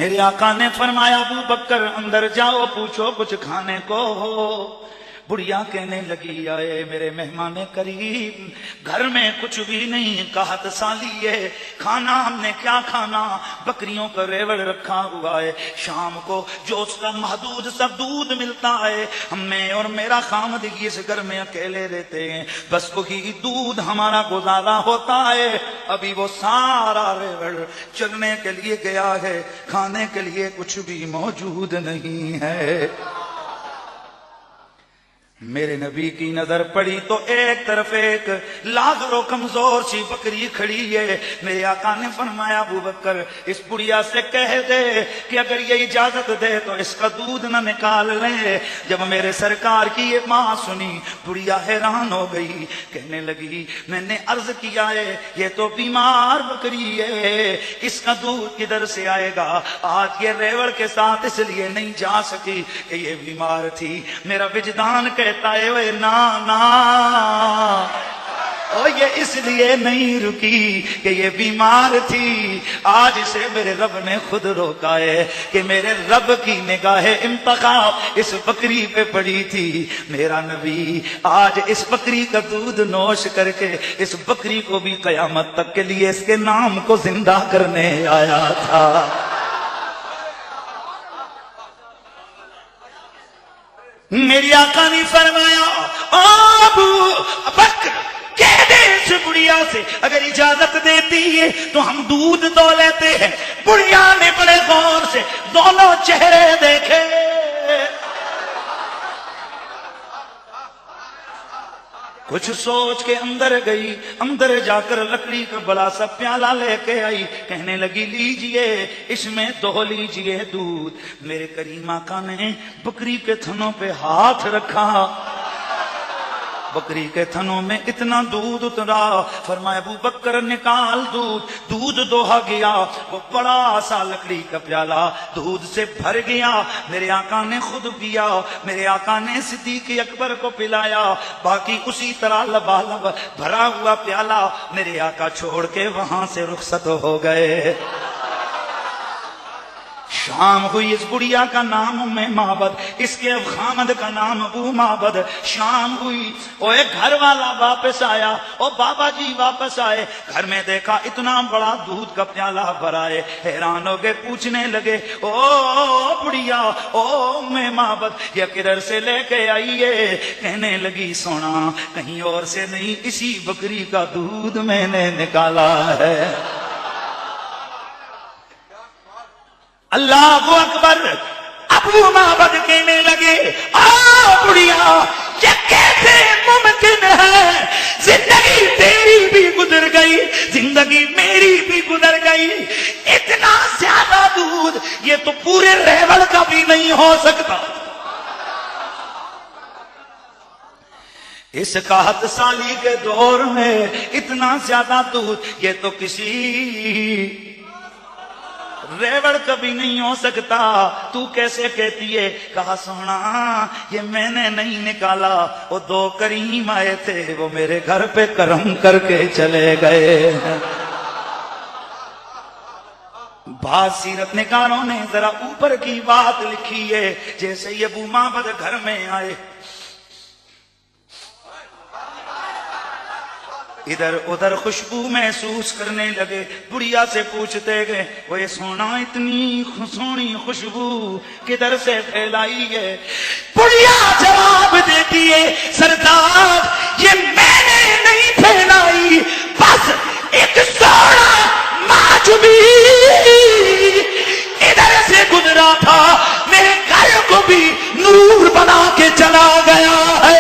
میرے آقا نے فرمایا ابو بکر اندر جاؤ پوچھو کچھ کھانے کو ہو۔ بڑھیا کہنے لگی آئے میرے مہمان کریم گھر میں کچھ بھی نہیں، قحط سالی ہے، کھانا ہم نے کیا کھانا، بکریوں کا ریوڑ رکھا ہوا ہے، شام کو جو اس کا محدود سا دودھ ملتا ہے، میں اور میرا خامد اس گھر میں اکیلے رہتے ہیں، بس وہی دودھ ہمارا گزارا ہوتا ہے، ابھی وہ سارا ریوڑ چلنے کے لیے گیا ہے، کھانے کے لیے کچھ بھی موجود نہیں ہے۔ میرے نبی کی نظر پڑی تو ایک طرف ایک لاغر و کمزور سی بکری کھڑی ہے۔ میرے آقا نے فرمایا ابو بکر اس بڑھیا سے کہہ دے کہ اگر یہ اجازت دے تو اس کا دودھ نہ نکال لے۔ جب میرے سرکار کی یہ بات سنی بڑھیا حیران ہو گئی، کہنے لگی میں نے عرض کیا ہے یہ تو بیمار بکری ہے، اس کا دودھ کدھر سے آئے گا؟ آج یہ ریوڑ کے ساتھ اس لیے نہیں جا سکی کہ یہ بیمار تھی۔ میرا وجدان کہتا ہے وہ نا نا، اور یہ اس لیے نہیں رکی کہ یہ بیمار تھی، آج اسے میرے رب نے خود روکا ہے کہ میرے رب کی نگاہ انتخاب اس بکری پہ پڑی تھی۔ میرا نبی آج اس بکری کا دودھ نوش کر کے اس بکری کو بھی قیامت تک کے لیے اس کے نام کو زندہ کرنے آیا تھا۔ میری آقا نے فرمایا ابو بکر کہہ دے اس بڑھیا سے اگر اجازت دیتی ہے تو ہم دودھ دو لیتے ہیں۔ بڑھیا نے بڑے غور سے دونوں چہرے دیکھے، کچھ سوچ کے اندر گئی، اندر جا کر لکڑی کا بڑا سا پیالہ لے کے آئی، کہنے لگی لیجئے اس میں دو لیجئے دودھ۔ میرے کریم آقا نے بکری کے تھنوں پہ ہاتھ رکھا، بکری کے تھنوں میں اتنا دودھ اترا، فرمایا ابو بکر نکال دودھ۔ دودھ دوہا گیا، وہ بڑا سا لکڑی کا پیالہ دودھ سے بھر گیا۔ میرے آقا نے خود پیا، میرے آقا نے صدیق اکبر کو پلایا، باقی اسی طرح لبالب بھرا ہوا پیالہ میرے آقا چھوڑ کے وہاں سے رخصت ہو گئے۔ شام ہوئی، اس بڑھیا کا نام ام معبد، اس کے خامد کا نام ابو معبد۔ شام ہوئی، وہ ایک گھر والا واپس آیا، وہ بابا جی واپس آئے، گھر میں دیکھا اتنا بڑا دودھ کا پیالہ بھرا ہے، حیران ہو گئے، پوچھنے لگے او بڑھیا او ام معبد یہ کدھر سے لے کے آئی ہے؟ کہنے لگی سونا کہیں اور سے نہیں، اسی بکری کا دودھ میں نے نکالا ہے۔ اللہ اکبر۔ ابو معبد کہنے لگے بڑھیا یہ کیسے ممکن ہے؟ زندگی تیری بھی گزر گئی، زندگی میری بھی گزر گئی، اتنا زیادہ دودھ یہ تو پورے ریوڑ کا بھی نہیں ہو سکتا۔ اس قحط سالی کے دور میں اتنا زیادہ دودھ یہ تو کسی ریوڑ کبھی نہیں ہو سکتا، تو کیسے کہتی ہے؟ کہا سونا یہ میں نے نہیں نکالا، وہ دو کریم آئے تھے وہ میرے گھر پہ کرم کر کے چلے گئے۔ بعض سیرت نگاروں نے ذرا اوپر کی بات لکھی ہے، جیسے یہ ابو معبد گھر میں آئے، ادھر ادھر خوشبو محسوس کرنے لگے، بڑھیا سے پوچھتے گئے وہ یہ سونا اتنی سونی خوشبو کدھر سے پھیلائی ہے؟ بڑھیا جواب دیتی ہے سردار یہ میں نے نہیں پھیلائی، بس ایک سونا ماجبی ادھر سے گزرا تھا، میرے گھر کو بھی نور بنا کے چلا گیا ہے۔